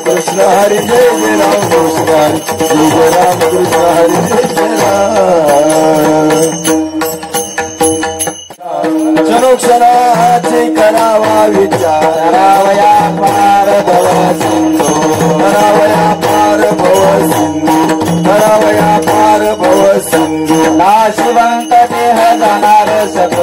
कृष्ण हरी जय जय राम कृष्ण हरी जय जय राम कृष्ण हरी जय जय राम क्षणो क्षणाचे करावा विचार करावया पार भव सिंधू करावया पार भव सिंधू करावया पार भव सिंधू नाशिवंत देह जाणार सक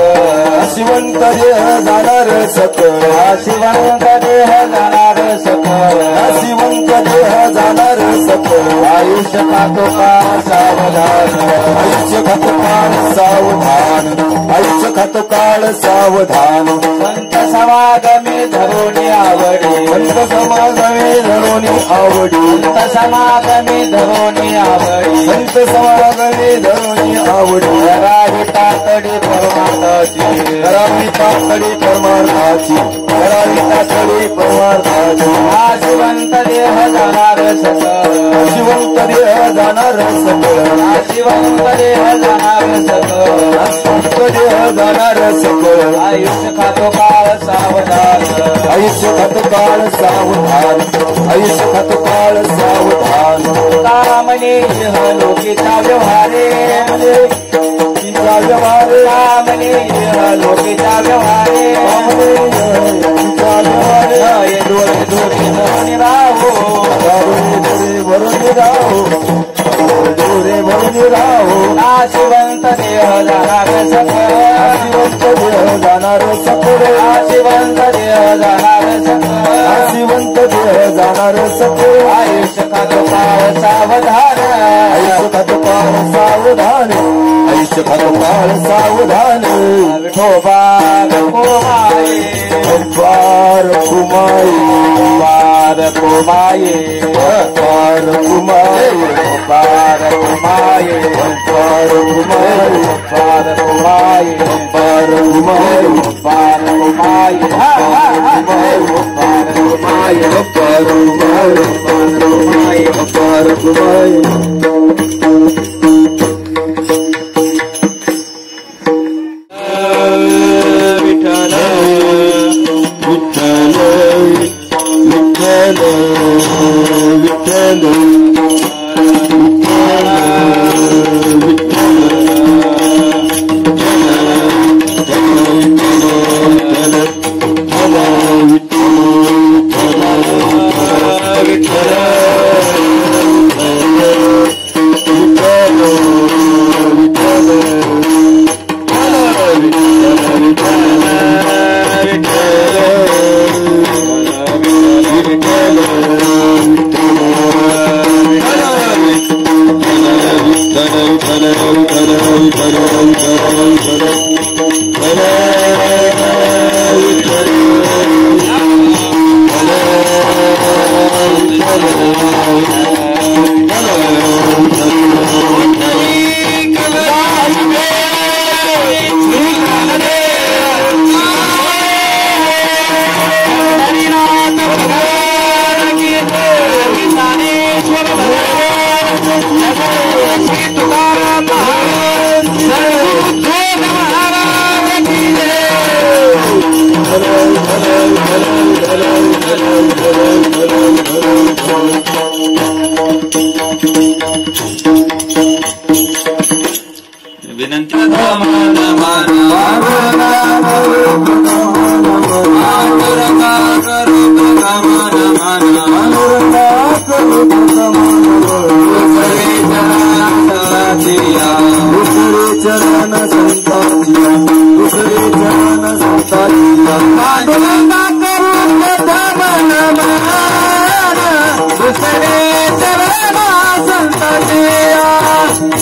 नाशिवंत देह जाणार सक नाशिवंत देह जाणार सक नाशिवंत देह जाणार सक आयुष्य खातो काळ सावधान आयुष्य खातो काळ सावधान आयुष्य खातो काळ सावधान संत समागमे धरोणी आवडी संत समागमे धरोणी आवडी संत समागमे धरोणी आवडी संत समागमे धरोणी आवडी करावी तातडी परमार्थाची करावी तातडी परमार्थाची करावी तातडी परमार्थाची नाशिवंत देह जाणार सकळ नाशिवंत देह जाणार सकळ नाशिवंत देह जाणार सकळ नाशिवंत देह जाणार सकळ आयुष्य खातो काळ सावधान आयुष्य खातो काळ सावधान आयुष्य खातो काळ सावधान कामने यह लोकीचा व्यवहारे लोकीचा व्यवहारे रामने यह लोकीचा व्यवहारे लोकीचा व्यवहारे डोळे डोळे भरून राहो डोळे भरून राहो डोळे भरून राहो नाशिवंत देह जाणार सकळ नाशिवंत देह जाणार सकळ नाशिवंत देह जाणार सकळ नाशिवंत देह जाणार सकळ आयुष्य खातो काळ सावधान आयुष्य खातो काळ सावधान आयुष्य खातो काळ सावधान विठोबा रखुमाये पार कुमाई पार कुमाये पार कुमाई पार कुमाये पार कुमाई पार कुमाई पार कुमाई पार कुमाई पार कुमाई पार कुमाई पार कुमाई विठ्ठल विठ्ठल विठ्ठल विठ्ठल विनंती चरण संताजिया दुसरे चरण संताजिया दुसरे चरण संताजिया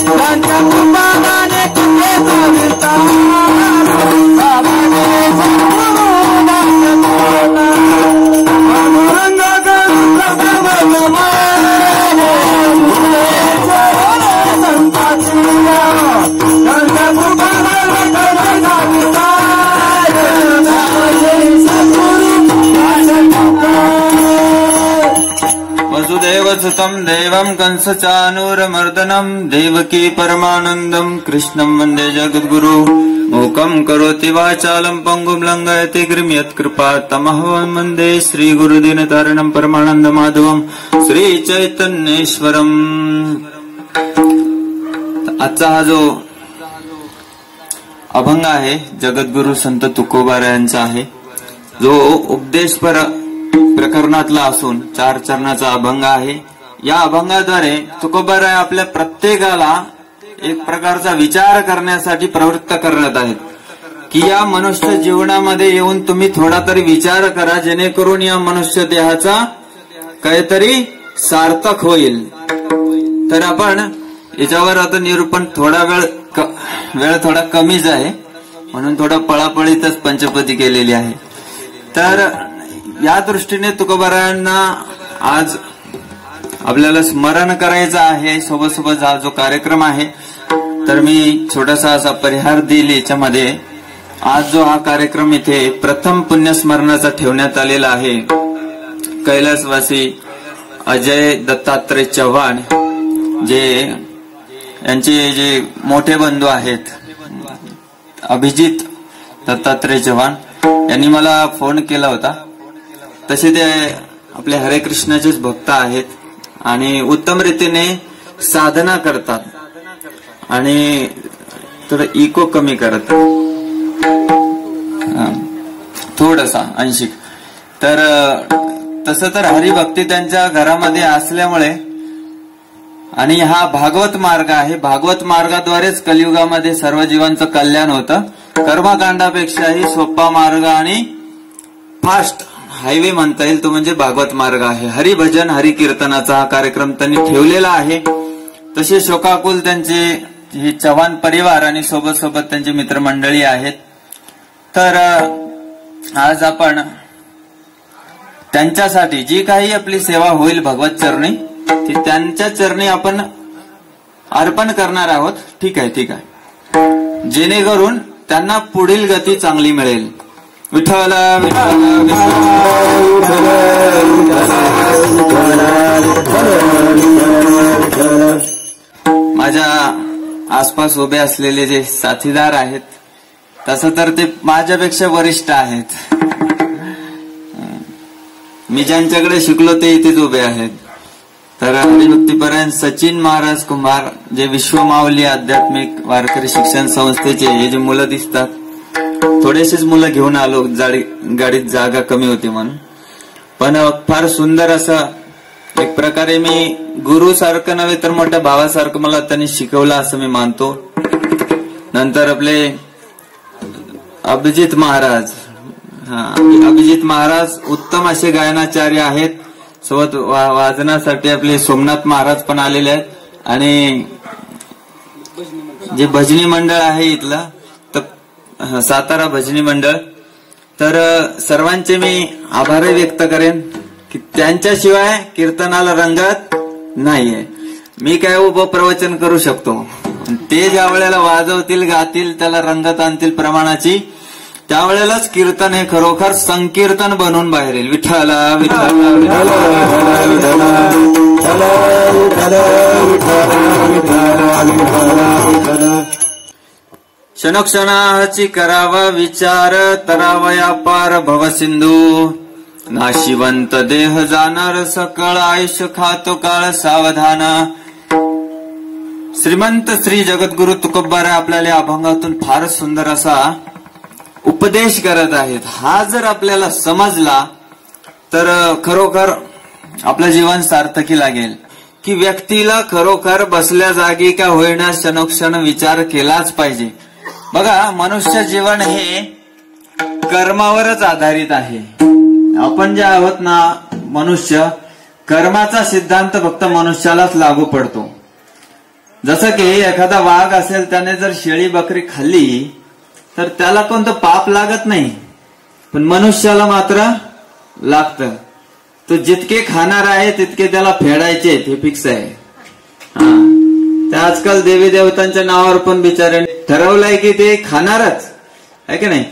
पंचकुंभाने तुझे सविता वसुदेवसुतं देवं कंसचाणूरमर्दनं देवकी परमानन्दं कृष्णं वन्दे जगद्गुरु मूकं करोति वाचालं पङ्गुं लङ्घयति गिरिं यत्कृपातमहं वन्दे श्रीगुरुदीनतारिणं परमानन्दमाधवं श्रीचैतन्येश्वरम्। आजचा हा जो अभंग आहे जगद्गुरु संत तुकोबाराय यांचा आहे, जो उपदेशपर प्रकरणातला असून 4 चरणाचा अभंग आहे। या अभंगाद्वारे तुकोबाराय आपल्या प्रत्येकाला एक प्रकारचा विचार करण्यासाठी प्रवृत्त करण्यात आहेत की या मनुष्य जीवनामध्ये येऊन तुम्ही थोडा तरी विचार करा, जेणेकरून या मनुष्य देहाचा काहीतरी सार्थक होईल। तर आपण याच्यावर आता निरूपण थोडा वेळ थोडा कमीच आहे, म्हणून थोडा पळापळीतच पंचपदी केलेली आहे। तर या दृष्टीने तुकोबारायांना आज आपल्याला स्मरण करायचं आहे। सोबत सोबत हा जो कार्यक्रम आहे, तर मी छोटासा असा परिहार देईल याच्यामध्ये। आज जो हा कार्यक्रम इथे प्रथम पुण्यस्मरणाचा ठेवण्यात आलेला आहे, कैलासवासी अजय दत्तात्रय चव्हाण जे यांचे जे मोठे बंधू आहेत अभिजित दत्तात्रय चव्हाण यांनी मला फोन केला होता। तसे ते आपले हरे कृष्णाचेच भक्त आहेत आणि उत्तम रीतीने साधना करतात आणि थोडं इको कमी करतात थोडासा अंशिक। तर तसं तर हरिभक्ती त्यांच्या घरामध्ये असल्यामुळे आणि हा भागवत मार्ग आहे, भागवत मार्गाद्वारेच कलियुगामध्ये सर्व जीवांचं कल्याण होतं। कर्मकांडापेक्षाही सोपा मार्ग आणि फास्ट हायवे म्हणता येईल तो म्हणजे भागवत मार्ग आहे। हरिभजन हरिकीर्तनाचा हा कार्यक्रम त्यांनी ठेवलेला आहे। तसे शोकाकुल त्यांचे हे चव्हाण परिवार आणि सोबत सोबत त्यांची मित्रमंडळी आहेत। तर आज आपण त्यांच्यासाठी जी काही आपली सेवा होईल भगवत चरणी, ती त्यांच्या चरणी आपण अर्पण करणार आहोत। ठीक आहे, जेणेकरून त्यांना पुढील गती चांगली मिळेल। विठ्ठल माझ्या आसपास उभे असलेले जे साथीदार आहेत, तसं तर ते माझ्यापेक्षा वरिष्ठ आहेत। मी ज्यांच्याकडे शिकलो ते इथेच उभे आहेत। तर हरिभक्तीपरायण सचिन महाराज कुंभार जे विश्वमाऊली आध्यात्मिक वारकरी शिक्षण संस्थेचे हे जे मुलं दिसतात, थोडेसेच मुलं घेऊन आलो, गाडीत जागा कमी होती म्हणून, पण फार सुंदर असं एक प्रकारे मी गुरु सारखं नव्हे तर मोठ्या भावासारखं मला त्यांनी शिकवलं असं मी मानतो। नंतर आपले अभिजित महाराज, अभिजित महाराज उत्तम असे गायनाचार्य आहेत। सोबत वादनासाठी आपले सोमनाथ महाराज पण आलेले आहेत आणि जे भजनी मंडळ आहे इथलं तर सातारा भजनी मंडळ, तर सर्वांचे मी आभार व्यक्त करेन की त्यांच्याशिवाय कीर्तनाला रंगत नाहीये। मी काय उभं प्रवचन करू शकतो, ते ज्या वेळेला वाजवतील गातील त्याला रंगत आणतील प्रमाणाची, त्यावेळेलाच कीर्तन हे खरोखर संकीर्तन बनून बाहेर येईल। विठ्ठल क्षणोक्षणाची करावा विचार, तरावया पार भवसिंधू, नाशिवंत देह जाणार सकळ, आयुष्य खातो काळ सावधान। श्रीमंत श्री जगद्गुरु तुकोबाराय आपल्याला अभंगातून फार सुंदर असा उपदेश करत आहेत। हा जर आपल्याला समजला तर खरोखर आपलं जीवन सार्थकी लागेल की व्यक्तीला खरोखर बसल्या जागी का होईना क्षणोक्षण विचार केलाच पाहिजे। बघा, मनुष्य जीवन हे कर्मावरच आधारित आहे। आपण जे आहोत ना मनुष्य, कर्माचा सिद्धांत फक्त मनुष्यालाच लागू पडतो। जसं की एखादा वाघ असेल, त्याने जर शेळी बकरी खाल्ली तर त्याला कोणतं पाप लागत नाही, पण मनुष्याला मात्र लागतं। तो जितके खाणार आहे तितके त्याला फेडायचे, हे फिक्स आहे। त्या आजकाल देवी देवतांच्या नावावर पण बिचारे ठरवलंय की ते खाणारच आहे की नाही।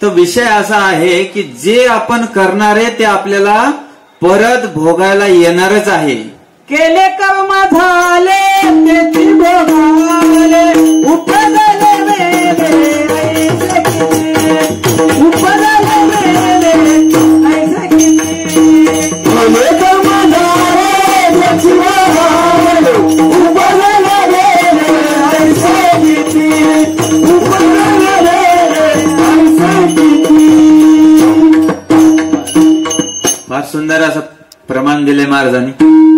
तो विषय असा आहे की जे आपण करणार आहे ते आपल्याला परत भोगायला येणारच आहे. केले कर्म झाले त्याची भोगाले उपजले मेले ऐसे किती उपजले मेले ऐसे किती केले कर्म झाले त्याची भोगाले उपजले मेले ऐसे किती उपजले मेले ऐसे किती. फार सुंदर असं प्रमाण दिले महाराजांनी.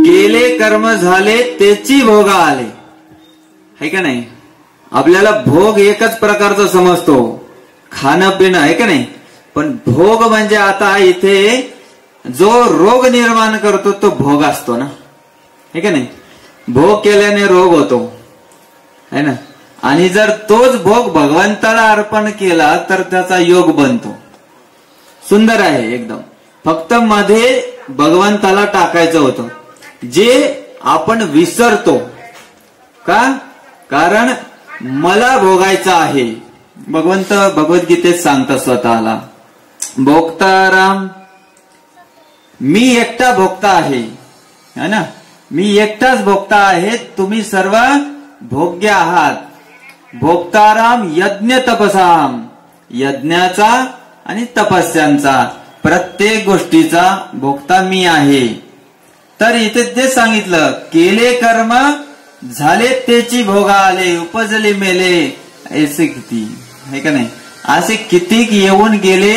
केले कर्म झाले त्याची भोग आले, है का नाही. आपल्याला भोग एकच प्रकारचा समजतो, खाणं पिणं, आहे का नाही. पण भोग म्हणजे आता इथे जो रोग निर्माण करतो तो भोग असतो ना, है का नाही. भोग केल्याने रोग होतो, है ना. आणि जर तोच भोग भगवंताला अर्पण केला तर त्याचा योग बनतो. सुंदर आहे एकदम. फक्त मध्ये भगवंताला टाकायचं होतं, जे आपण विसरतो का. कारण मला भोगायचं आहे. भगवंत भगवद्गीतेत सांगतात स्वतःला, भोक्ताराम मी एकटा भोक्ता आहे, है ना. मी एकटाच भोक्ता आहे, तुम्ही सर्व भोग्य आहात. भोक्ताराम यज्ञ तपसाम, यज्ञाचा आणि तपस्यांचा प्रत्येक गोष्टीचा भोक्ता मी आहे. तर इथे ते सांगितलं, केले कर्म झाले त्याची भोगा आले उपजले मेले ऐसे किती, है का नाही. असे कितीक येऊन गेले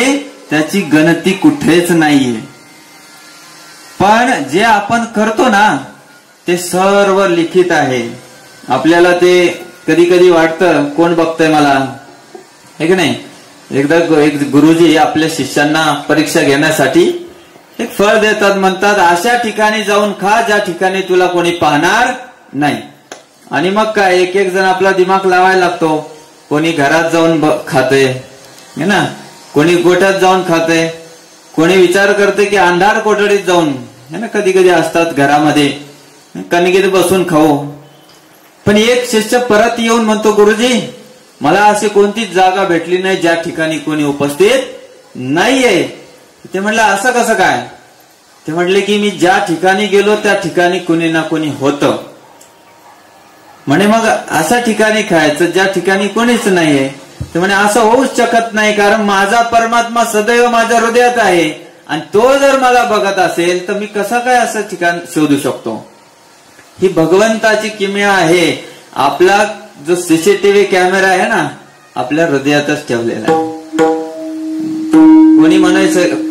त्याची गणती कुठेच नाहीये. पण जे आपण करतो ना ते सर्व लिखित आहे. आपल्याला ते कधी कधी वाटतं कोण बघतंय मला, है का नाही. एकदा एक गुरुजी आपल्या शिष्यांना परीक्षा घेण्यासाठी एक फळ देतात. म्हणतात अशा ठिकाणी जाऊन खा ज्या ठिकाणी तुला कोणी पाहणार नाही. आणि मग काय, एक एक जण आपला दिमाग लावायला लागतो. कोणी घरात जाऊन खाते, है ना. कोणी गोठ्यात जाऊन खाते. कोणी विचार करते की अंधार कोठडीत जाऊन, है ना, कधी कधी असतात घरामध्ये कणगीत बसून खाऊ. पण एक शिष्य परत येऊन म्हणतो, गुरुजी मला अशी कोणतीच जागा भेटली नाही ज्या ठिकाणी कोणी उपस्थित नाहीये. ते म्हणलं असं कसं काय. ते म्हणले की मी ज्या ठिकाणी गेलो त्या ठिकाणी कोणी ना कोणी होतं. म्हणे मग अशा ठिकाणी खायचं ज्या ठिकाणी कोणीच नाहीये. ते म्हणे असं होऊच शकत नाही, कारण माझा परमात्मा सदैव माझ्या हृदयात आहे आणि तो जर मला बघत असेल तर मी कसं काय असं ठिकाण शोधू शकतो. ही भगवंताची किमया आहे. आपला जो सीसीटीव्ही कॅमेरा आहे ना आपल्या हृदयातच ठेवलेला आहे.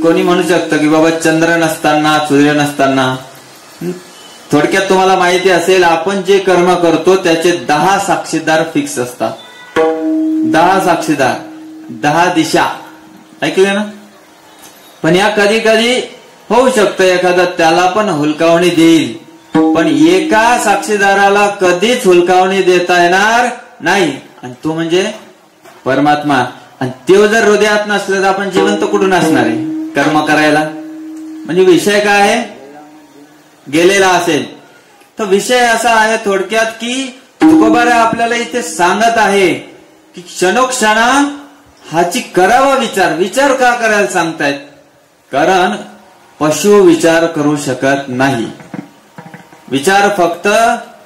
कोणी म्हणू शकतं की बाबा चंद्र नसताना सूर्य नसताना. थोडक्यात तुम्हाला माहिती असेल, आपण जे कर्म करतो त्याचे 10 साक्षीदार फिक्स असतात. 10 साक्षीदार, 10 दिशा, ऐकले ना. पण या कधी कधी होऊ शकतं एखादा त्याला पण हुलकावणी देईल, पण एका साक्षीदाराला कधीच हुलकावणी देता येणार नाही. आणि तो म्हणजे परमात्मा. आणि तो जर हृदयात नसलं तर आपण जिवंत कुठून असणार आहे कर्म करायला. म्हणजे विषय काय आहे, गेलेला असेल. तर विषय असा आहे थोडक्यात की तुकोबारा आपल्याला इथे सांगत आहे की क्षणोक्षणा हाची करावा विचार. विचार का करायला सांगतायत, कारण पशु विचार करू शकत नाही. विचार फक्त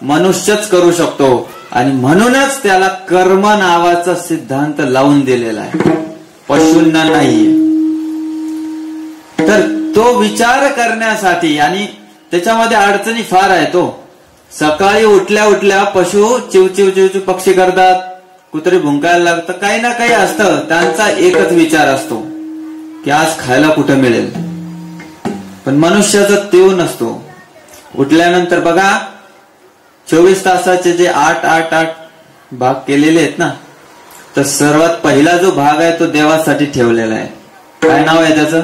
मनुष्यच करू शकतो. आणि म्हणूनच त्याला कर्म नावाचा सिद्धांत लावून दिलेला आहे, पशूंना नाहीये. तर तो विचार करण्यासाठी, आणि त्याच्यामध्ये अडचणी फार आहे. तो सकाळी उठल्या उठल्या पशु चिवचिव चिवचिव पक्षी करतात, कुत्रे भुंकायला लागतं, काही ना काही असतं. त्यांचा एकच विचार असतो की आज खायला कुठं मिळेल. पण मनुष्याचा तेव नसतो. उठल्यानंतर बघा 24 तासाचे जे 8 भाग केलेले आहेत ना, तर सर्वात पहिला जो भाग आहे तो देवासाठी ठेवलेला आहे. काय नाव आहे त्याचं,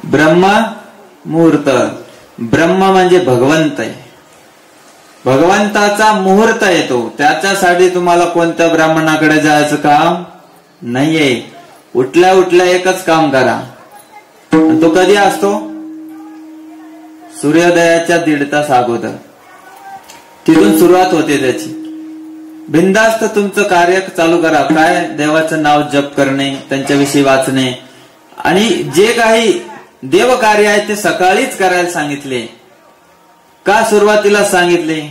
ब्रह्म मुहूर्त. ब्रह्म म्हणजे भगवंत आहे. भगवंताचा मुहूर्त येतो, त्याच्यासाठी तुम्हाला कोणत्या ब्राह्मणाकडे जायचं काम नाहीये. उठल्या उठल्या एकच काम करा. तो कधी असतो, सूर्योदयाच्या 1.5 तास अगोदर. तिथून सुरुवात होते त्याची. बिनधास्त तुमचं कार्य चालू करा. काय, देवाचं नाव जप करणे, त्यांच्याविषयी वाचणे, आणि जे काही देवकार्य आहे ते सकाळीच करायला सांगितले. का सुरुवातीला सांगितले?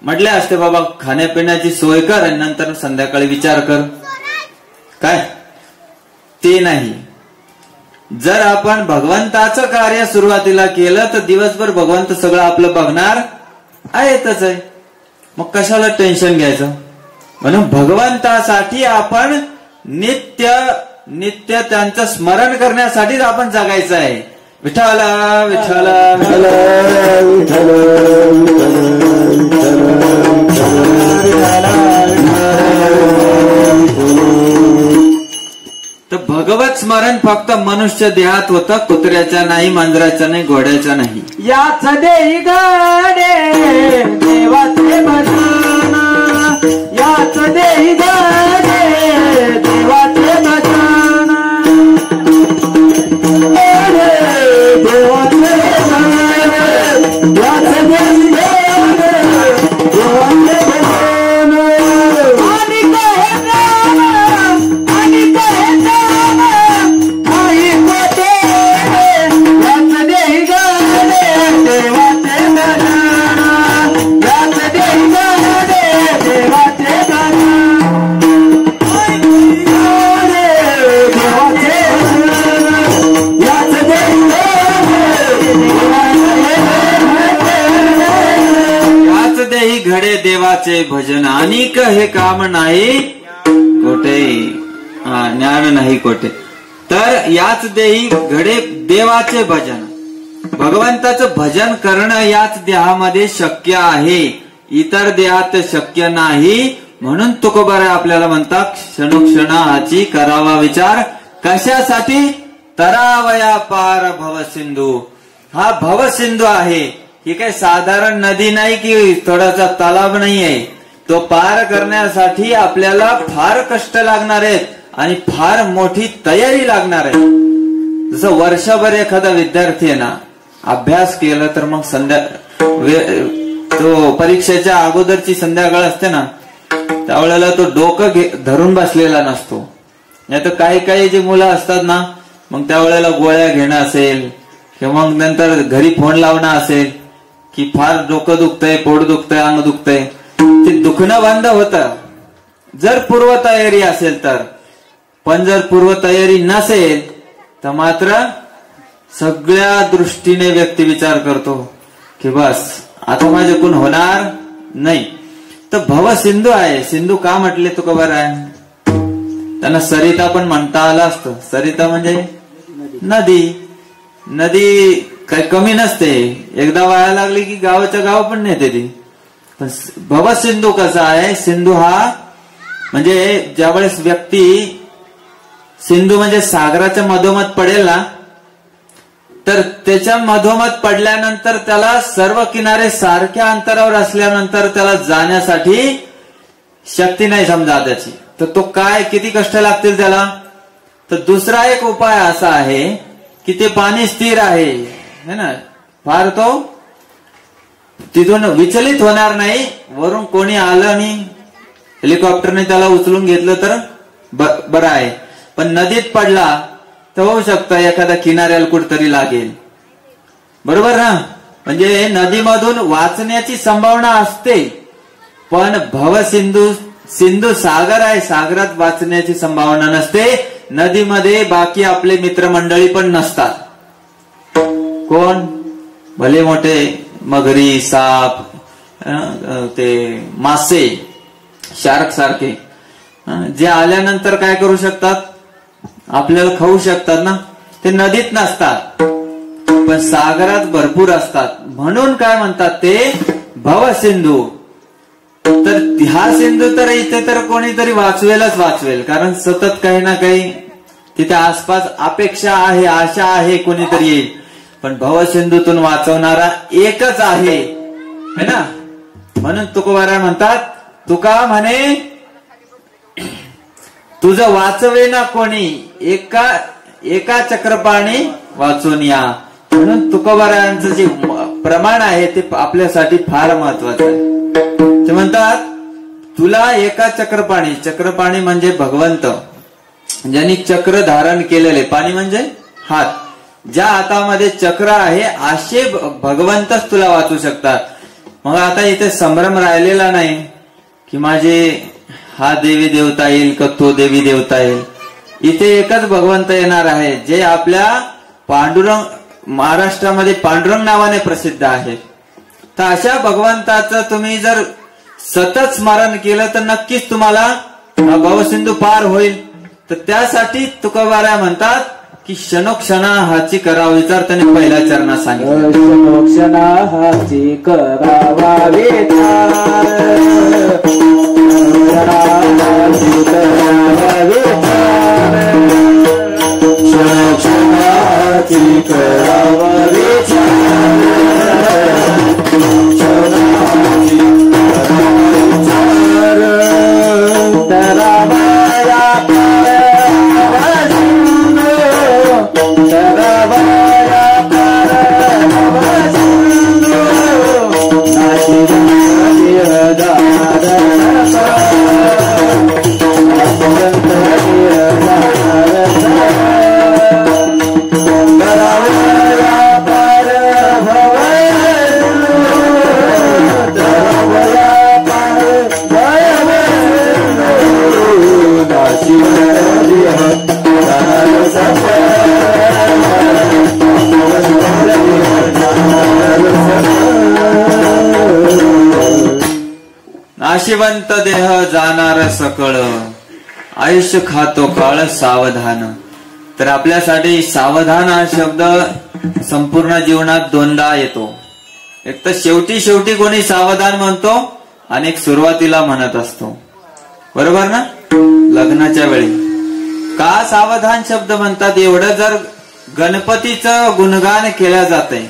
म्हटले असते बाबा खाण्यापिण्याची सोय कर आणि नंतर संध्याकाळी विचार कर, काय ते नाही. जर आपण भगवंताचं कार्य सुरुवातीला केलं तर दिवसभर भगवंत सगळं आपलं बघणार आहेतच आहे, मग कशाला टेन्शन घ्यायचं. म्हणून भगवंतासाठी आपण नित्य नित्य त्यांचं स्मरण करण्यासाठीच आपण जगायचं आहे. विठ्ठला विठ्ठला विठ्ठल विठ्ठल तर भगवत स्मरण फक्त मनुष्य देहात होतं, कुत्र्याच्या नाही, मांजराच्या नाही, घोड्याच्या नाही. याच देही गाडे देवाचे भजन, याच देही गाडे देवाचे भजन, देवाचे भजन, याच देही गाडे देवाचे भजन. आणि कहे नाम, आणि कहे नाम, आई कोटे याच देही गाडे देवाचे भजन, याच देही गाडे देवाचे भजन, आई गाडे देवाचे भजन, याच देही याच देही घडे देवाचे भजन, अनिक हे काम नाही कोठे, ज्ञान नाही कोठे. तर याच देही घडे देवाचे भजन, भगवंताचं भजन करणं याच देहामध्ये शक्य आहे, इतर देहात शक्य नाही. म्हणून तुकोबाराय आपल्याला म्हणतात क्षणोक्षणाची करावा विचार. कशासाठी? तरावया पार भवसिंधू. हा भवसिंधू आहे, ही काही साधारण नदी नाही की थोडासा तलाव नाही आहे. तो पार करण्यासाठी आपल्याला फार कष्ट लागणार आहेत आणि फार मोठी तयारी लागणार आहे. जसं वर्षभर एखादा विद्यार्थी आहे ना, अभ्यास केला तर मग तो परीक्षेच्या अगोदरची संध्याकाळ असते ना, त्यावेळेला तो डोकं धरून बसलेला नसतो. नाही तर काही काही जी मुलं असतात ना, मग त्यावेळेला गोळ्या घेणं असेल किंवा मग नंतर घरी फोन लावणं असेल की फार डोकं दुखतंय, पोट दुखतंय, अंग दुखतंय, ते दुखणं बंद होतं जर पूर्वतयारी असेल तर. पण जर पूर्वतयारी नसेल तर मात्र सगळ्या दृष्टीने व्यक्ती विचार करतो की बस आता माझ्याकडून होणार नाही. तर भवसिंधू आहे. सिंधू का म्हटले तुकोबाराय? त्यांना सरिता पण म्हणता आलं असतं. सरिता म्हणजे नदी. नदी काही कमी नसते, एकदा वाया लागली की गावाच्या गाव पण नेते ती. पण भवसिंधू कसा आहे? सिंधू हा म्हणजे ज्यावेळेस व्यक्ती सिंधू म्हणजे सागराच्या मधोमध पडेल ना, तर त्याच्या मधोमध पडल्यानंतर त्याला सर्व किनारे सारख्या अंतरावर असल्यानंतर त्याला जाण्यासाठी शक्ती नाही समजा त्याची. तर तो काय किती कष्ट लागतील त्याला? तर दुसरा एक उपाय असा आहे की ते पाणी स्थिर आहे है ना, फार तो तिथून विचलित होणार नाही. वरून कोणी आलं आणि हेलिकॉप्टरने त्याला उचलून घेतलं तर बरं आहे. पण नदीत पडला तर होऊ शकतं एखाद्या किनाऱ्याला कुठतरी लागेल, बरोबर ना. म्हणजे नदीमधून वाचण्याची संभावना असते, पण सिंधू सागर आहे, सागरात वाचण्याची संभावना नसते. नदीमध्ये बाकी आपले मित्रमंडळी पण नसतात. कोण? भले मोठे मगरी, साप, ते मासे, शार्क सारखे जे आल्यानंतर काय करू शकतात? आपल्याला खाऊ शकतात ना, ते नदीत नसतात पण सागरात भरपूर असतात. म्हणून काय म्हणतात ते भवसिंधू. तर हा सिंधू तर इथे तर कोणीतरी वाचवेलच वाचवेल, कारण सतत काही ना काही तिथे आसपास अपेक्षा आहे, आशा आहे कोणीतरी येईल. पण भवसिंधूतून वाचवणारा एकच आहे है ना. म्हणून तुकोबाराय म्हणतात, तुका म्हणे तुझं वाचवे ना कोणी, एका चक्रपाणी वाचून या. म्हणून तुकोबारायांचं जे प्रमाण आहे ते आपल्यासाठी फार महत्वाचं आहे. ते म्हणतात तुला एका चक्रपाणी, चक्रपाणी म्हणजे भगवंत, ज्यांनी चक्र धारण केलेले, पाणी म्हणजे हात, ज्या हातामध्ये चक्र आहे असे भगवंतच तुला वाचू शकतात. मग आता इथे संभ्रम राहिलेला नाही की माझे हा देवी देवता येईल का तो देवी देवता येईल. इथे एकच भगवंत येणार आहे जे आपल्या पांडुरंग, महाराष्ट्रामध्ये पांडुरंग नावाने प्रसिद्ध आहे. तर अशा भगवंताचं तुम्ही जर सतत स्मरण केलं तर नक्कीच तुम्हाला भवसिंधू पार होईल. तर त्यासाठी तुकोबाराय म्हणतात की क्षणोक्षणा हाची करावा विचार. त्याने पहिल्या चरणात सांगितलं, क्षणोक्षणा हाची करावा विचार, क्षणोक्षणाची करावा नाशिवंत देह जाणार सकळ, आयुष्य खातो काळ सावधान. तर आपल्यासाठी सावधान हा शब्द संपूर्ण जीवनात दोनदा येतो. एक तर शेवटी कोणी सावधान म्हणतो आणि एक सुरुवातीला म्हणत असतो, बरोबर ना. लग्नाच्या वेळी का सावधान शब्द म्हणतात, एवढं जर गणपतीचं गुणगान केलं जातंय.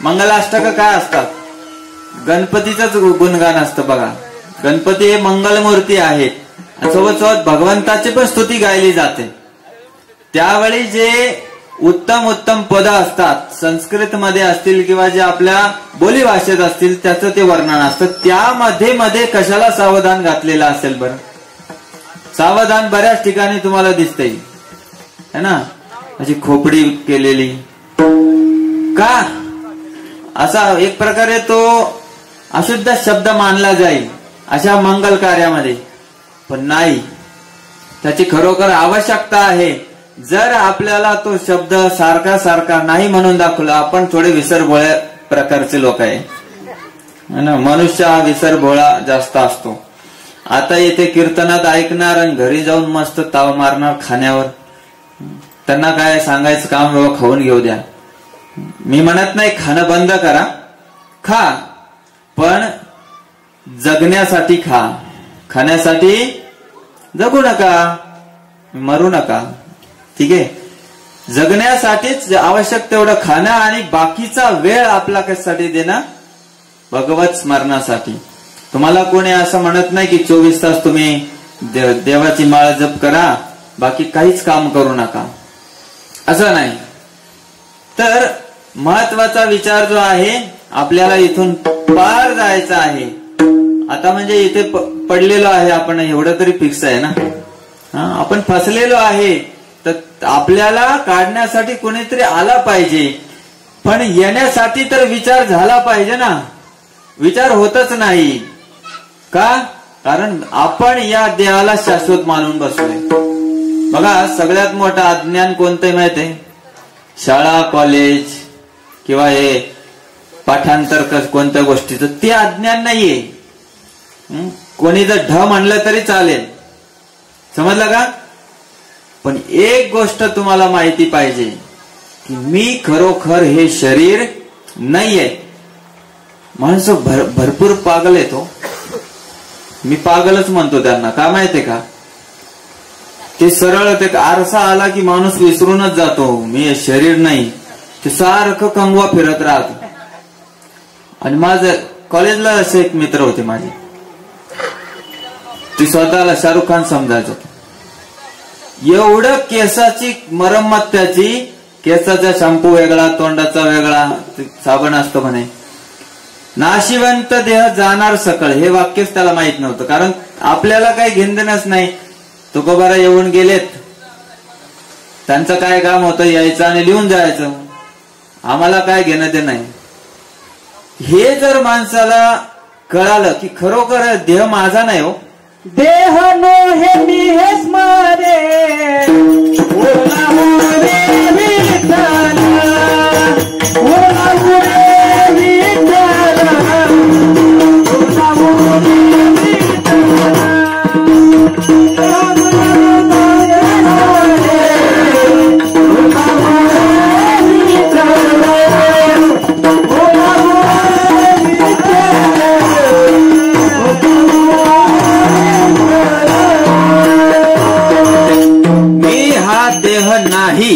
मंगलाष्टक काय असतात, गणपतीचंच गुणगान असतं बघा. गणपती हे मंगलमूर्ती आहेत, सोबत भगवंताची पण स्तुती गायली जाते. त्यावेळी जे उत्तम पद असतात, संस्कृत मध्ये असतील किंवा जे आपल्या बोली भाषेत असतील, त्याचं ते वर्णन असतं. त्यामध्ये कशाला सावधान घातलेलं असेल बरं. सावधान बऱ्याच ठिकाणी तुम्हाला दिसतंय है ना, अशी खोपडी केलेली का, असा एक प्रकारे तो अशुद्ध शब्द मानला जाईल अशा मंगल कार्यामध्ये. पण नाही, त्याची खरोखर आवश्यकता आहे. जर आपल्याला तो शब्द सारखा नाही म्हणून दाखवला, आपण थोडे विसरभोळ्या प्रकारचे लोक आहे ना. मनुष्य हा विसरभोळा जास्त असतो. आता इथे कीर्तनात ऐकणार आणि घरी जाऊन मस्त ताव मारणार खाण्यावर. त्यांना काय सांगायचं काम, बाबा खाऊन घेऊ द्या. मी म्हणत नाही खाणं बंद करा, खा, पण जगण्यासाठी खा. खाण्यासाठी जगू नका, मरू नका. ठीक आहे, जगण्यासाठीच आवश्यक तेवढं खाणं आणि बाकीचा वेळ आपला कशासाठी देणं, भगवत स्मरणासाठी. तुम्हाला कोणी असं म्हणत नाही की 24 तास तुम्ही देवाची माळ जप करा, बाकी काहीच काम करू नका, असं नाही. तर महत्वाचा विचार जो आहे, आपल्याला इथून पार जायचं आहे. आता म्हणजे इथे पडलेलो आहे आपण, एवढं तरी फिक्स आहे ना. आपण फसलेलो आहे, तर आपल्याला काढण्यासाठी कोणीतरी आला पाहिजे. पण येण्यासाठी तर विचार झाला पाहिजे ना. विचार होतच नाही का, कारण आपण या देहाला शाश्वत मानून बसलोय. बघा, सगळ्यात मोठं अज्ञान कोणतं माहितीये, शाळा कॉलेज किंवा हे पाठांतर कोणत्या गोष्टीचं, ते अज्ञान नाहीये. कोणी जर ढ म्हणलं तरी चालेल, समजलं का. पण एक गोष्ट तुम्हाला माहिती पाहिजे की मी खरोखर हे शरीर नाहीये. माणसं भरपूर पागल येतो, मी पागलच म्हणतो त्यांना. का माहितीये का, ते सरळ ते आरसा आला की माणूस विसरूनच जातो मी हे शरीर नाही. ते सारखं कंगवा फिरत राहतो. आणि माझं कॉलेजला असे एक मित्र होते माझे, ते स्वतःला शाहरुख खान समजायचं. एवढं केसाची मरम्मत त्याची, केसाचा शॅम्पू वेगळा, तोंडाचा वेगळा, साबण असतो म्हणे. नाशिवंत देह जाणार सकळ, हे वाक्यच त्याला माहित नव्हतं. कारण आपल्याला काही घेणदेणच नाही. तुकोबारा येऊन गेलेत त्यांचं काय काम होतं, यायचं आणि लिहून जायचं, आम्हाला काय घेणं ते नाही. हे जर माणसाला कळालं की खरोखर देह माझा नाही हो, देह नो हे मी हे स्मरे ओला रे विठ्ठल ओला रे विठ्ठल ओला रे विठ्ठल नाही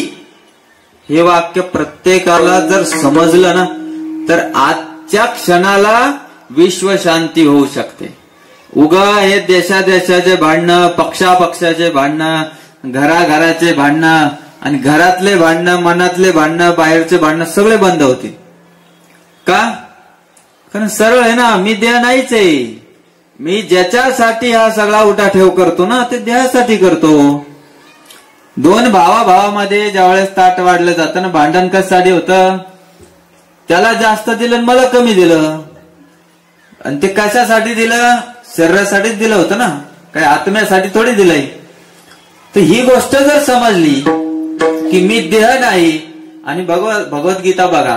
हे वाक्य प्रत्येकाला जर समजलं ना तर आजच्या क्षणाला विश्वशांती होऊ शकते. उगा हे देशादेशाचे भांडणं, पक्षापक्षाचे भांडणं, घराघराचे भांडणं आणि घरातले भांडणं, मनातले भांडणं, बाहेरचे भांडणं सगळे बंद होतील. का? कारण सरळ आहे ना, मी देह नाहीच आहे. मी ज्याच्यासाठी हा सगळा उठाठेव करतो ना ते देहासाठी करतो. दोन भावाभावामध्ये ज्यावेळेस ताट वाढलं जातं ना, भांडण कशासाठी होतं, त्याला जास्त दिलं आणि मला कमी दिलं. आणि ते कशासाठी दिलं? शरीरासाठीच दिलं होतं ना, काही आत्म्यासाठी थोडी दिलंय. तर ही गोष्ट जर समजली की मी देह नाही, आणि भगवद्गीता बघा,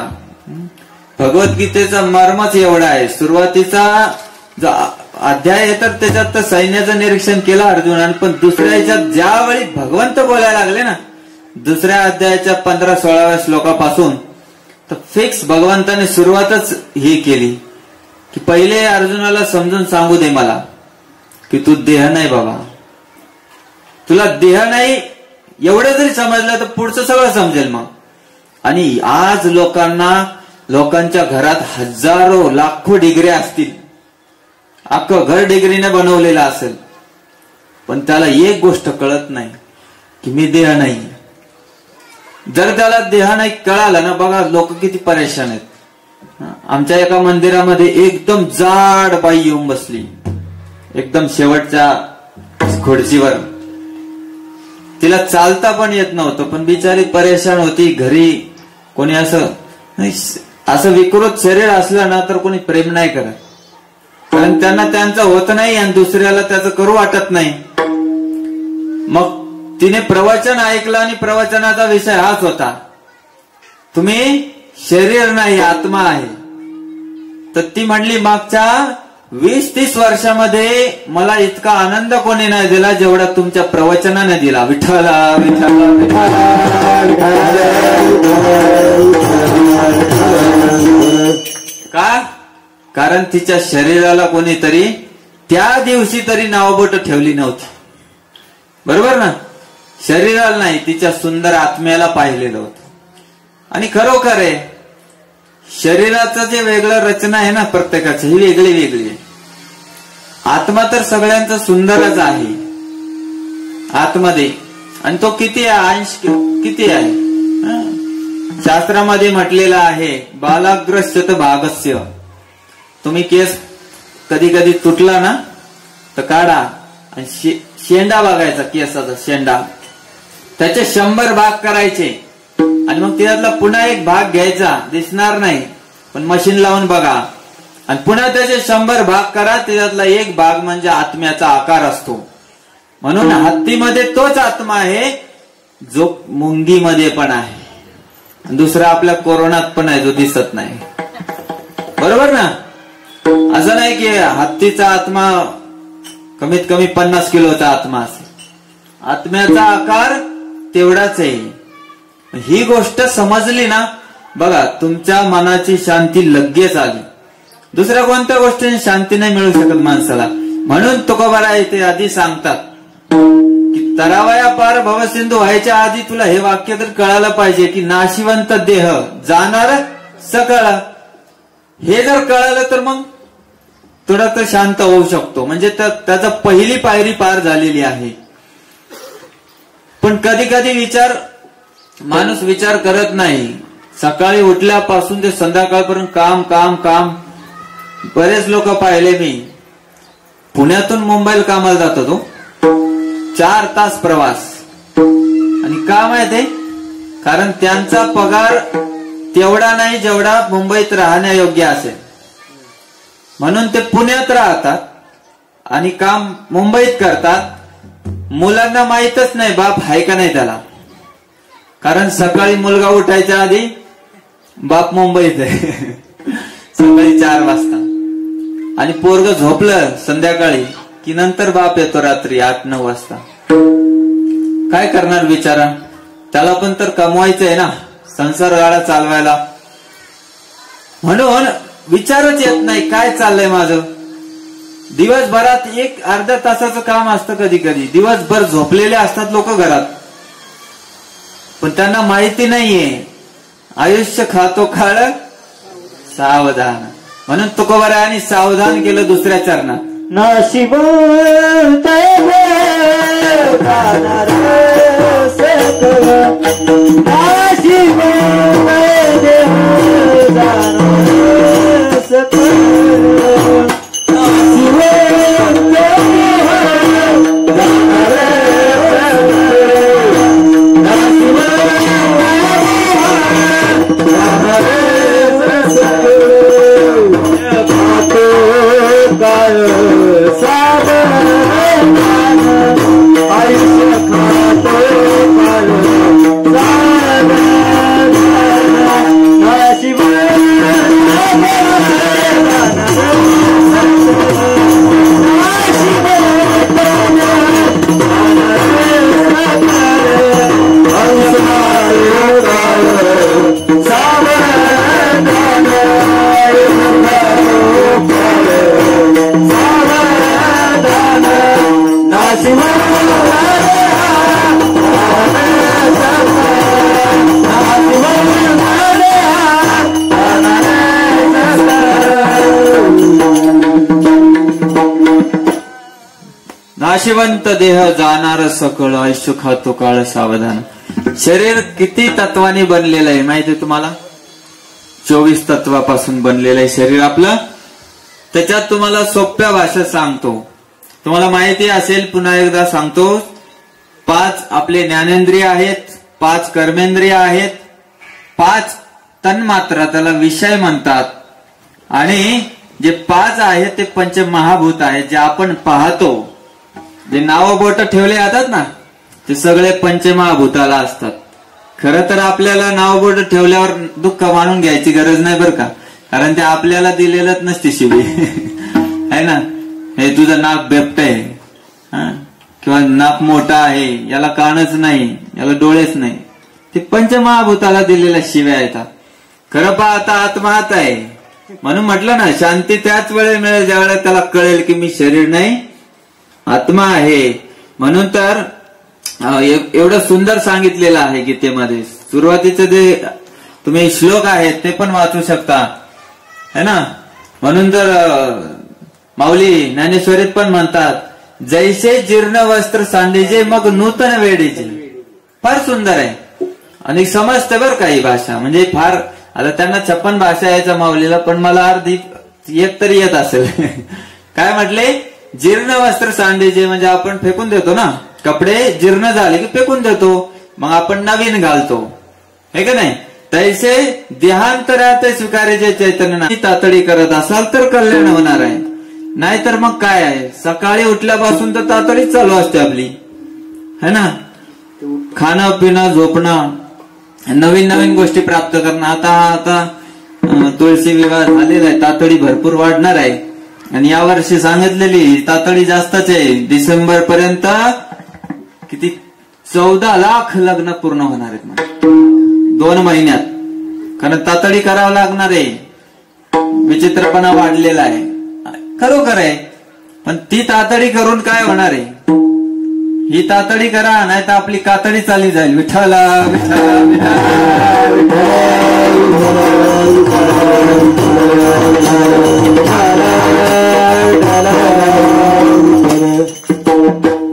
भगवद्गीतेचा मर्मच एवढा आहे. सुरुवातीचा जो अध्याय आहे तर त्याच्यात तर सैन्याचं निरीक्षण केलं अर्जुनाने, पण दुसऱ्या ह्याच्यात ज्यावेळी भगवंत बोलायला लागले ना, दुसऱ्या अध्यायाच्या 15-16व्या श्लोकापासून, तर फिक्स भगवंताने सुरुवातच ही केली की पहिले अर्जुनाला समजून सांगू दे मला की तू देह नाही बाबा, तुला देह नाही एवढं जरी समजलं तर पुढचं सगळं समजेल मग. आणि आज लोकांच्या घरात हजारो लाखो डिग्र्या असतील, अख्खं घर डिग्रीने बनवलेलं असेल, पण त्याला एक गोष्ट कळत नाही की मी देह नाही. जर त्याला देह नाही कळालं ना, बघा लोक किती परेशान आहेत. आमच्या एका मंदिरामध्ये एकदम जाड बाई येऊन बसली, एकदम शेवटच्या खुर्चीवर. तिला चालता पण येत नव्हतं, पण बिचारी परेशान होती. घरी कोणी असं विकृत शरीर असलं ना तर कोणी प्रेम नाही करत, कारण त्यांना त्यांचं होत नाही आणि दुसऱ्याला त्याचं करू वाटत नाही. मग तिने प्रवचन ऐकलं आणि प्रवचनाचा विषय हाच होता, तुम्ही शरीर नाही आत्मा आहे. तर ती म्हणली, मागच्या 20-30 वर्षामध्ये मला इतका आनंद कोणी नाही दिला जेवढा तुमच्या प्रवचनाने दिला. विठ्ठला विठ्ठला का? कारण तिच्या शरीराला कोणीतरी त्या दिवशी तरी नावबोट ठेवली नव्हती. बरोबर ना? शरीराला नाही, तिच्या सुंदर आत्म्याला पाहिलेलं होतं. आणि खरोखर आहे, शरीराचं जे वेगळं रचना आहे ना प्रत्येकाची, ही वेगळी वेगळी आहे. आत्मा तर सगळ्यांचा सुंदरच आहे आतमध्ये, आणि तो किती आहे, अंश किती आहे. शास्त्रामध्ये म्हटलेलं आहे, बालाग्रश्यत भागस्य. तुम्ही केस कधी कधी तुटला ना तर काढा आणि शेंडा बघायचा, केसाचा शेंडा, त्याचे 100 भाग करायचे आणि मग त्यातला पुन्हा एक भाग घ्यायचा, दिसणार नाही पण मशीन लावून बघा, आणि पुन्हा त्याचे 100 भाग करा. त्यातला एक भाग म्हणजे आत्म्याचा आकार असतो. म्हणून हत्तीमध्ये तोच आत्मा आहे जो मुंगीमध्ये पण आहे, दुसरा आपल्या कोरोनात पण आहे जो दिसत नाही. बरोबर ना? असं नाही की हत्तीचा आत्मा कमीत कमी 50 किलोचा आत्मा असेल, आत्म्याचा आकार तेवढाच आहे. ही गोष्ट समजली ना, बघा तुमच्या मनाची शांती लगेच आली. दुसऱ्या कोणत्या गोष्टीने शांती नाही मिळू शकत माणसाला. म्हणून तुकोबारा इथे आधी सांगतात की तरावया पार भवसिंधू व्हायच्या आधी तुला हे वाक्य तर कळायला पाहिजे की नाशिवंत देह जाणार सकळ. हे जर कळालं तर मग थोडा तर शांत होऊ शकतो, म्हणजे त्याचा पहिली पायरी पार झालेली आहे. पण कधी कधी माणूस विचार करत नाही. सकाळी उठल्यापासून ते संध्याकाळपर्यंत काम काम काम. बरेच लोक पाहिले मी, पुण्यातून मुंबईला कामाला जातो तो 4 तास प्रवास, आणि का माहिती? कारण त्यांचा पगार तेवढा नाही जेवढा मुंबईत राहण्यायोग्य असेल, म्हणून ते पुण्यात राहतात आणि काम मुंबईत करतात. मुलांना माहीतच नाही बाप आहे का नाही त्याला, कारण सकाळी मुलगा उठायच्या आधी बाप मुंबईत आहे सकाळी 4 वाजता, आणि पोरग झोपलं संध्याकाळी की नंतर बाप येतो रात्री 8-9 वाजता. काय करणार बिचारा, त्याला पण तर कमवायचंय ना, संसार गाडा चालवायला. म्हणून विचारच येत नाही काय चाललंय माझं. दिवसभरात 1-अर्ध्या तासाचं काम असतं, कधी कधी दिवसभर झोपलेले असतात लोक घरात, पण त्यांना माहिती नाहीये आयुष्य खातो काळ सावधान. म्हणून तुकोबारायांनी सावधान केलं दुसऱ्या चरणात. नशीब नाशिवंत देह जाणार सकळ, आयुष्य खातो काळ सावधान. शरीर किती तत्वाने बनलेलं आहे माहिती आहे तुम्हाला? 24 तत्वापासून बनलेलं आहे शरीर आपलं. त्याच्यात तुम्हाला सोप्या भाषेत सांगतो, तुम्हाला माहिती असेल पुन्हा एकदा सांगतो. 5 आपले ज्ञानेंद्रिय आहेत, 5 कर्मेंद्रिय आहेत, 5 तन्मात्रा त्याला विषय म्हणतात, आणि जे 5 आहेत ते पंचमहाभूत आहेत, जे आपण पाहतो. जे नाव बोट ठेवले जातात ना ते सगळे पंचमहाभूताला असतात. खरं तर आपल्याला नाव बोट ठेवल्यावर दुःख मानून घ्यायची गरज नाही बरं का, कारण ते आपल्याला दिलेलंच नसते शिवी आहे ना. हे तुझं नाक बेपट आहे किंवा नाक मोठा आहे, याला कानच नाही, याला डोळेच नाही, ते पंचमहाभूताला दिलेल्या शिव्या येतात. खरं पाहता आत्मा हात आहे, म्हणून म्हटलं ना शांती त्याच वेळेला मिळेल ज्यावेळेला त्याला कळेल की मी शरीर नाही आत्मा आहे. म्हणून तर एवढं सुंदर सांगितलेलं आहे गीतेमध्ये. सुरुवातीचे जे तुम्ही श्लोक आहेत ते पण वाचू शकता है ना. म्हणून तर माऊली ज्ञानेश्वरीत पण म्हणतात, जैसे जीर्ण वस्त्र सांडीजे मग नूतन वेडीचे. फार सुंदर आहे आणि समजते बरं का ही भाषा. म्हणजे फार, आता त्यांना 56 भाषा यायचा माऊलीला, पण मला अर्धी एक तरी येत असेल. काय म्हटले? जीर्ण वस्त्र सांडीचे, म्हणजे आपण फेकून देतो ना कपडे, जीर्ण झाले की फेकून देतो, मग आपण नवीन घालतो हे का नाही. तैसे देहांतरात स्वीकारायचे चैतन्य तातडी करत असाल तर कल्याण होणार आहे. नाहीतर मग काय आहे, सकाळी उठल्यापासून तर तातडीच चालू असते आपली है ना. खाणं पिणं झोपणं, नवीन नवीन गोष्टी प्राप्त करणं. आता तुळशी विवाह झालेला आहे, तातडी भरपूर वाढणार आहे. आणि यावर्षी सांगितलेली तातडी जास्तच आहे. डिसेंबर पर्यंत किती 14 लाख लग्न पूर्ण होणार आहेत 2 महिन्यात. कारण तातडी करावं लागणार आहे. विचित्रपणा वाढलेला आहे, खरोखर आहे. पण ती तातडी करून काय होणार आहे? ही तातडी करा, नाही तर आपली कातडी चालली जाईल. विठ्ठला विठ्ठला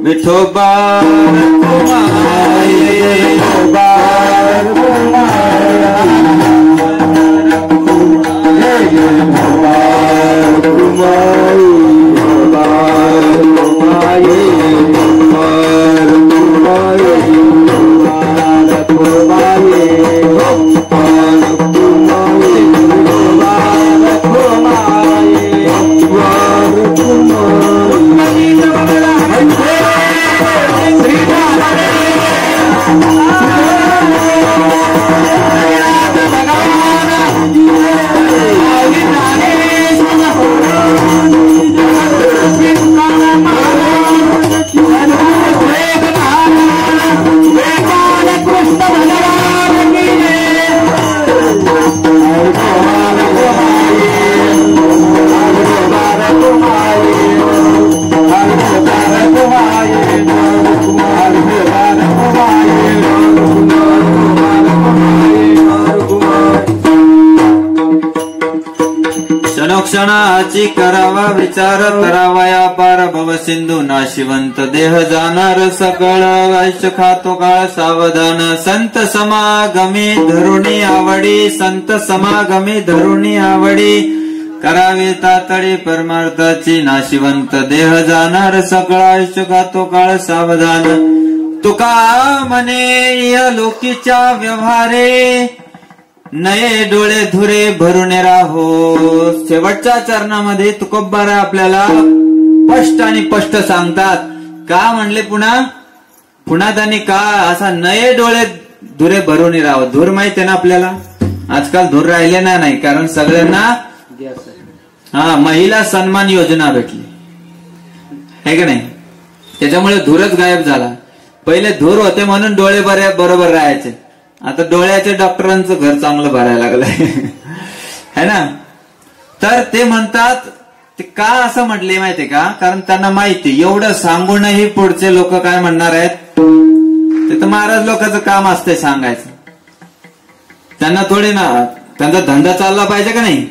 विठोबा क्षणाची करावा विचार करावया पार भव सिंधू नाशिवंत देह जाणार सकळ आयुष्य खातो काळ सावधान संत समागमे धरुणी आवडी संत समागमे धरुणी आवडी करावे तातडी परमार्थाची नाशिवंत देह जाणार सकळ आयुष्य खातो काळ सावधान तुका म्हणे या लोकीच्या व्यवहारे नये डोळे धुरे भरून राहो. शेवटच्या चरणामध्ये तुकोबारा आपल्याला स्पष्ट आणि स्पष्ट सांगतात. का म्हणले पुन्हा त्यांनी का असा नये डोळे धुरे भरून राहो. धूर माहिती आहे ना आपल्याला. आजकाल धूर राहिले नाही कारण सगळ्यांना महिला सन्मान योजना भेटली आहे का नाही. त्याच्यामुळे धूरच गायब झाला. पहिले धूर होते म्हणून डोळे बरोबर राहायचे. आता डोळ्याचे डॉक्टरांचं घर चांगलं भरायला लागलंय है ना. तर ते म्हणतात ते का असं म्हटले माहितीये का. कारण त्यांना माहिती एवढं सांगूनही पुढचे लोक काय म्हणणार आहेत. ते तर महाराज लोकांचं काम असतंय सांगायचं. त्यांना थोडे ना त्यांचा धंदा चालला पाहिजे का नाही.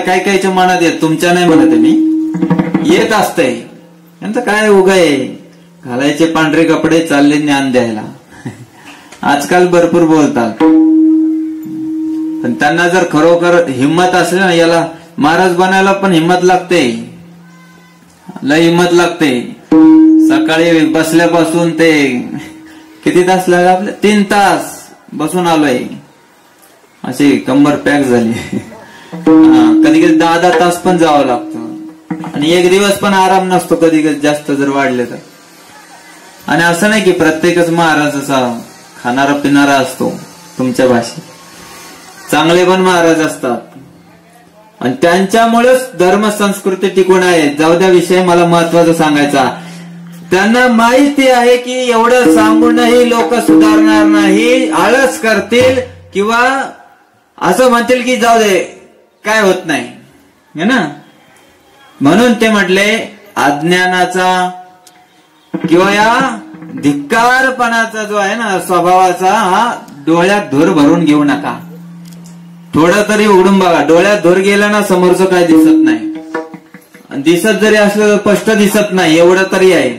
काही काहीच्या मनात येत तुमच्या नाही म्हणत मी येत असतंय. त्यांचं काय उगाय घालायचे पांढरे कपडे चालले ज्ञान द्यायला. आजकाल भरपूर बोलतात पण त्यांना जर खरोखर हिंमत असली ना. याला महाराज बनायला पण हिंमत लागते. लय हिंमत लागते. सकाळी बसल्यापासून ते किती तास लागले आपले 3 तास बसून आलोय. अशी कंबर पॅक झाली. कधी कधी 10 तास पण जावं लागतं आणि एक दिवस पण आराम नसतो कधी कधी जास्त जर वाढले तर. आणि असं नाही की प्रत्येकच महाराज असा खाणारा पिणारा असतो. तुमच्या भाषेत चांगले पण महाराज असतात आणि त्यांच्यामुळेच धर्म संस्कृती टिकून आहे. जाऊ द्या विषय मला महत्वाचा सांगायचा. त्यांना माहिती आहे की एवढं सांगूनही लोक सुधारणार नाही. आळस करतील किंवा असं म्हणतील की जाऊ दे काय होत नाही है ना. म्हणून ते म्हटले अज्ञानाचा किंवा या धिक्कारपणाचा जो आहे ना स्वभावाचा हा डोळ्यात धूर भरून घेऊ नका. थोडं तरी उघडून बघा. डोळ्यात धूर गेला ना समोरचं काय दिसत नाही. दिसत जरी असलं तर स्पष्ट दिसत नाही एवढं तरी आहे.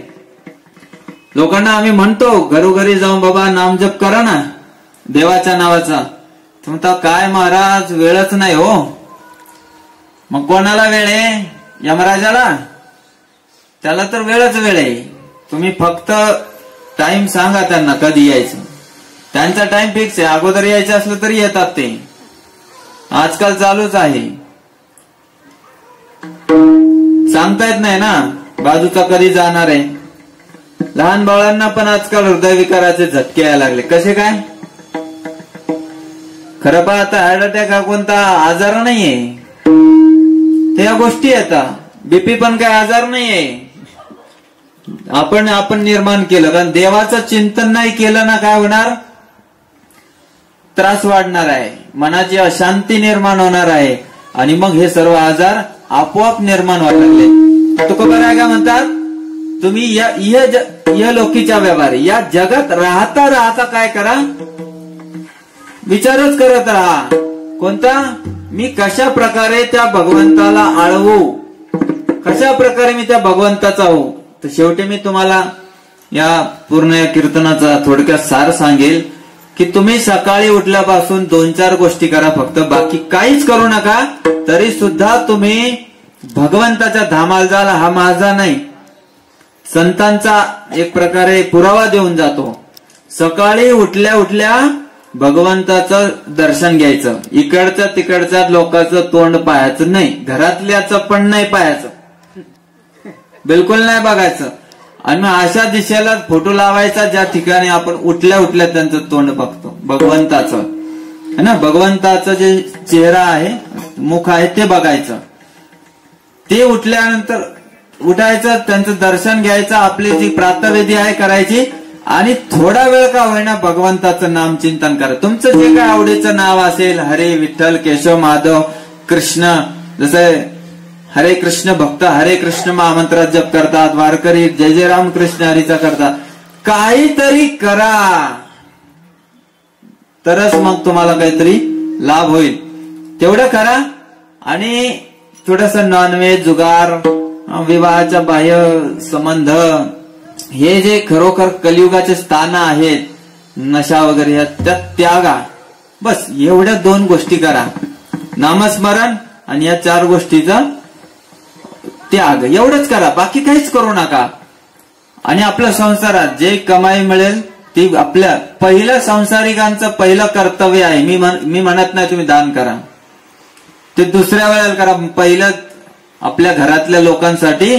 लोकांना आम्ही म्हणतो घरोघरी जाऊन बाबा नामजप करा ना देवाच्या नावाचा. म्हणता काय महाराज वेळच नाही हो. मग कोणाला वेळ आहे. यमराजाला त्याला तर वेळच वेळ आहे. तुम्ही फक्त टाइम सांगा त्यांना कधी यायचं. त्यांचा टाइम फिक्स आहे. अगोदर यायचं असलं तरी येतात ते. आजकाल चालूच आहे. सांगता येत नाही ना बाजूचा कधी जाणार आहे. लहान बाळांना पण आजकाल हृदयविकाराचे झटके यायला लागले. कसे काय. खरं पाहता हार्ट अटॅक हा कोणता आजार नाहीये. ते या गोष्टी येतात. बीपी पण काय आजार नाहीये. आपण निर्माण केलं. कारण देवाचं चिंतन नाही केलं ना काय होणार. त्रास वाढणार आहे. मनाची अशांती निर्माण होणार आहे आणि मग हे सर्व आजार आपोआप निर्माण व्हायला लागले. तुकोबाराय काय म्हणतात तुम्ही या लोकीच्या व्यवहार या जगात राहता राहता काय करा विचारच करत राहा. कोणता मी कशा प्रकारे त्या भगवंताला आळवू. कशा प्रकारे मी त्या भगवंताचा होऊ. तर शेवटी मी तुम्हाला या पूर्ण या कीर्तनाचा थोडक्यात सार सांगेल की तुम्ही सकाळी उठल्यापासून 2-4 गोष्टी करा फक्त. बाकी काहीच करू नका. तरी सुद्धा तुम्ही भगवंताच्या धामाला जाल. हा माझा नाही संतांचा एक प्रकारे पुरावा देऊन जातो. सकाळी उठल्या उठल्या भगवंताचं दर्शन घ्यायचं. इकडच्या तिकडच्या लोकांचं तोंड पाहायचं नाही. घरातल्याचं पण नाही पाहायचं. बिलकुल नाही बघायचं. आणि अशा दिशेला फोटो लावायचा ज्या ठिकाणी आपण उठल्या उठल्या त्यांचं तोंड बघतो. भगवंताचं है ना. भगवंताचं जे चेहरा आहे मुख आहे ते बघायचं. ते उठल्यानंतर उठायचं त्यांचं दर्शन घ्यायचं. आपली जी प्रातःविधी आहे करायची आणि थोडा वेळ का होईना भगवंताचं नाम चिंतन करा. तुमचं जे काय आवडीचं नाव असेल हरे विठ्ठल केशव माधव कृष्ण. जसं हरे कृष्ण भक्त हरे कृष्ण महामंत्रात जप करतात. वारकरी जय जय राम कृष्ण हरीचा करतात. काहीतरी करा तरच मग तुम्हाला काहीतरी लाभ होईल. तेवढं करा आणि थोडस नॉनव्हेज, जुगार, विवाहाच्या बाह्य संबंध, हे जे खरोखर कलियुगाचे स्थान आहेत, नशा वगैरे त्यात त्यागा. बस एवढ्या 2 गोष्टी करा, नामस्मरण आणि या 4 गोष्टीचा त्याग. एवढंच करा, बाकी काहीच करू नका. आणि आपल्या संसारात जे कमाई मिळेल ती आपल्या पहिलं संसारिकांचं पहिलं कर्तव्य आहे. मी म्हणत नाही तुम्ही दान करा, ते दुसऱ्या वेळेला करा. पहिलं आपल्या घरातल्या लोकांसाठी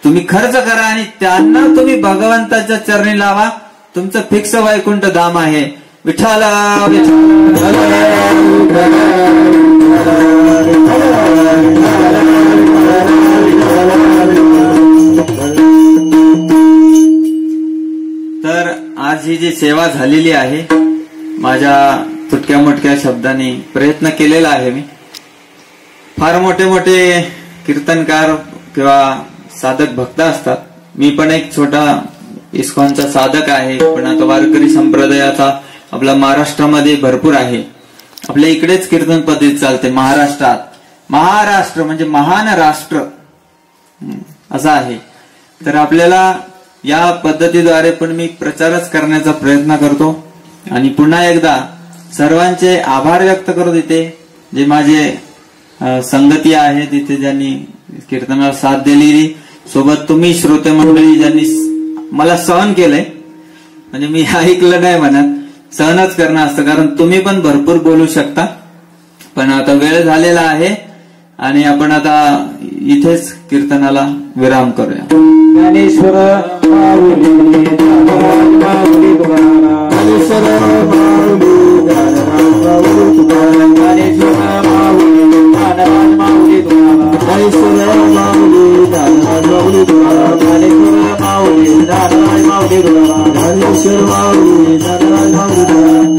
तुम्ही खर्च करा आणि त्यांना तुम्ही भगवंताच्या चरणी लावा. तुमचं फिक्स वैकुंठ धाम आहे. विठ्ठल तर आज ही जी सेवा झालेली आहे, माझ्या तुटक्या मोठक्या शब्दाने प्रयत्न केलेला आहे मी. फार मोठे मोठे कीर्तनकार किंवा साधक भक्त असतात. मी पण एक छोटा इस्कॉनचा साधक आहे, पण आता वारकरी संप्रदायाचा आपला महाराष्ट्रामध्ये भरपूर आहे. आपल्या इकडेच कीर्तन पद्धती चालते महाराष्ट्रात. महाराष्ट्र म्हणजे महान राष्ट्र असं आहे. तर आपल्याला या पद्धतीद्वारे पण मी प्रचारच करण्याचा प्रयत्न करतो. आणि पुन्हा एकदा सर्वांचे आभार व्यक्त करतो इथे जे माझे संगती आहेत, इथे ज्यांनी कीर्तनाला साथ दिलेली, सोबत तुम्ही श्रोते मंडळी ज्यांनी मला सहन केलंय. म्हणजे मी ऐकलं नाही म्हणत, सहनच करणं असतं, कारण तुम्ही पण भरपूर बोलू शकता. पण आता वेळ झालेला आहे आणि आपण आता इथेच कीर्तनाला विराम करूया. ज्ञानेश्वर माऊली माऊली तुकाराम, ज्ञानेश्वर माऊली ज्ञानेश्वर माऊली ज्ञानवान माऊली तुकाराम, ज्ञानेश्वर माऊली ज्ञानवान माऊली तुकाराम, ज्ञानेश्वर माऊली ज्ञानवान माऊली तुकाराम, ज्ञानेश्वर माऊली ज्ञानवान माऊली तुकाराम.